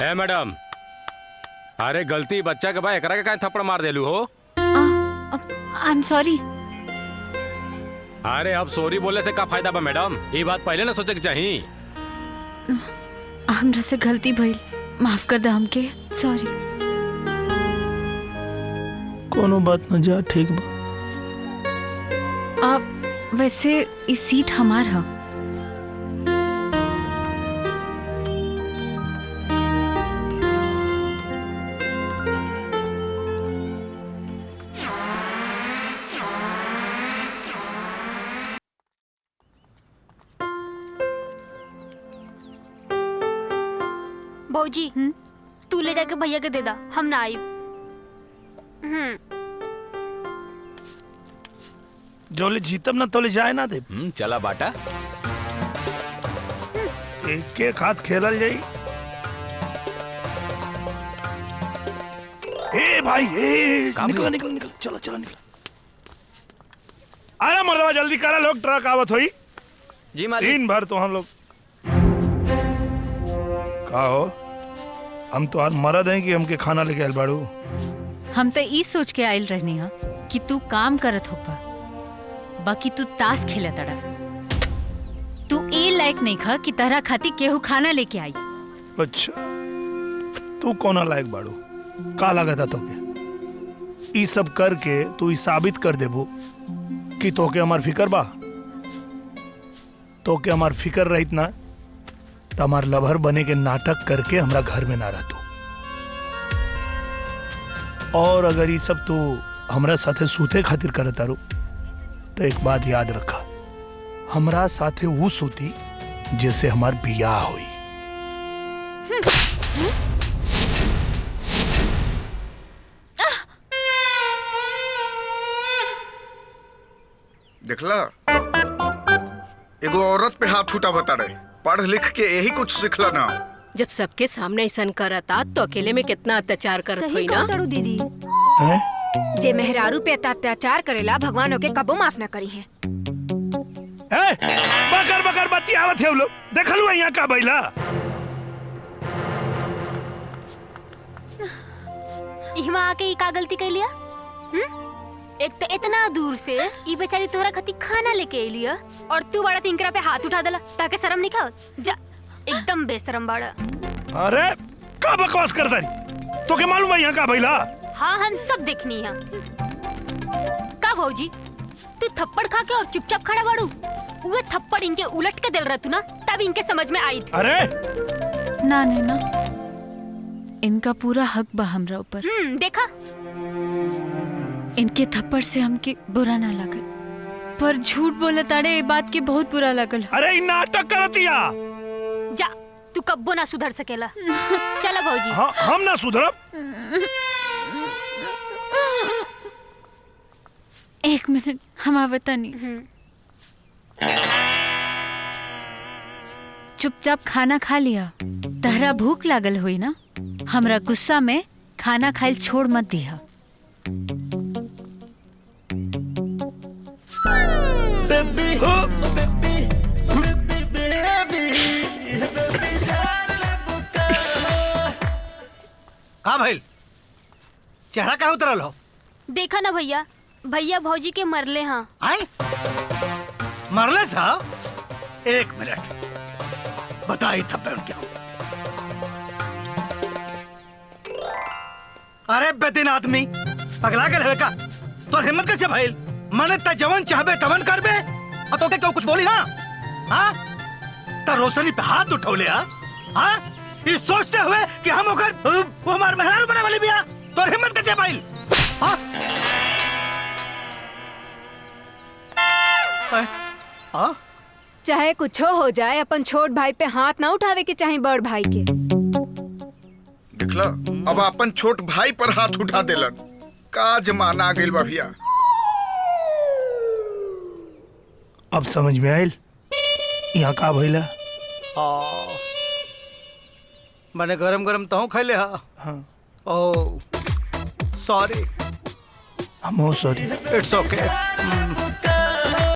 है मैडम, अरे गलती बच्चा के भाई एकरा के काहे थप्पड़ मार देलू हो? I am sorry. अरे अब सॉरी बोले से का फायदा बा मैडम, ये बात पहले ना सोचे के चाहिए। हमरा से गलती भइल, माफ कर दे हमके। सॉरी। कोनो बात न, जा ठीक बा। अब वैसे इस सीट हमार है। भौजी तू ले जाके भैया के दे दा, हम ना आई। जोले जीतम ना तोले जाए ना दे। चला बाटा, एक के हाथ खेलल जाई। ए भाई ए, निकल निकल निकल, चलो चलो निकल। अरे मर्दवा जल्दी करा, लोग ट्रक आवत होई। जी मालिक। दिन भर तो हम लोग का हो, हम तो आज मरद हैं कि हमके खाना लेके आयल बाड़ू। हम तो ई सोच के आयल रहनी हा कि तू काम करत हो पा, बाकी तू ताश खेलत अड़ा। तू ए लायक नहीं खा कि तरह खाती केहू खाना लेके आई। अच्छा, तू कौना लायक बाड़ू? का लागता तोके? ई सब करके तू ई साबित कर देबू कि तोके हमार फिकर बा। तोके हमार फिकर रहित ना तो हमार लभर बने के नाटक करके हमरा घर में ना रहतू। और अगर ये सब तू हमरा साथे सूते खातिर करत तारू तो एक बात याद रखा, हमरा साथे वो सूती जैसे हमार बियाह हुई। देखला, एगो औरत पे हाथ उठा बता रहे, पढ़ लिख के यही कुछ सिखला ना। जब सबके सामने ऐसा करता तो अकेले में कितना अत्याचार करत होई ना। दीदी, हैं? जे मेहरारू पे अत्याचार करेला भगवान के कबो माफ ना करी है। बकर बकर बत्ती आवत है लोग, देखलू यहाँ का बैला। इहवा आके ई का गलती कर लिया? एक तो इतना दूर से ई बेचारी तोहरा खातिर खाना लेके अलिया और तू बड़ा तिनकरा पे हाथ उठा देला ताकि शर्म नहीं खाओ। जा, एकदम बेशरम बाड़ा। अरे का बकवास करता रही? तो के मालूम है यहाँ का बैला? हाँ, हम सब देखनी है। का भौजी, तू थप्पड़ खा के और चुपचाप खड़ा बाड़ू? वो थप्पड़ इनके उलट के दिल रहतू ना, तब इनके समझ में आई थी। अरे ना नैना, इनका पूरा हक बा हमरा ऊपर। देखा, इनके थप्पड़ से हमके बुरा ना लगल, पर झूठ बोले ताड़े ये बात के बहुत बुरा लगल। अरे इ नाटक करतिया। जा, तू कब्बो ना सुधर सकेला। चला भौजी। हाँ, हम ना सुधरब। एक मिनट, हम आवता नहीं। चुपचाप खाना खा लिया। तहरा भूख लागल हुई ना, हमरा गुस्सा में खाना खाइल छोड़ मत दिया। हाँ भाई, चेहरा क्या उतरल हो? देखा ना भैया, भैया भौजी के मरले। हाँ, आए मरले सा? एक मिनट, बताई थप्पड़ क्या? अरे बेदीन आदमी, पगला के लवे का? तो हिम्मत कैसे भाई? मने ता जवन चाहबे तवन करबे, और तो के क्यों कुछ बोली ना? हाँ, ता रोशनी पे हाथ उठौले हाँ? ये सोचते हुए कि हम अगर वो हमारे मेहरारू बने वाली बिया, तो हिम्मत कैसे भाई? हाँ? हाँ? चाहे कुछ हो जाए, अपन छोट भाई पे हाथ ना उठावे के चाहे बड़ भाई के। देखला, अब अपन छोट भाई पर हाथ उठा देलन। का जमाना आ गइल बा भैया। अब समझ में आयल यहाँ का भइला। मैंने गरम गरम तो खाई हाँ। Oh sorry. I'm so sorry. It's okay.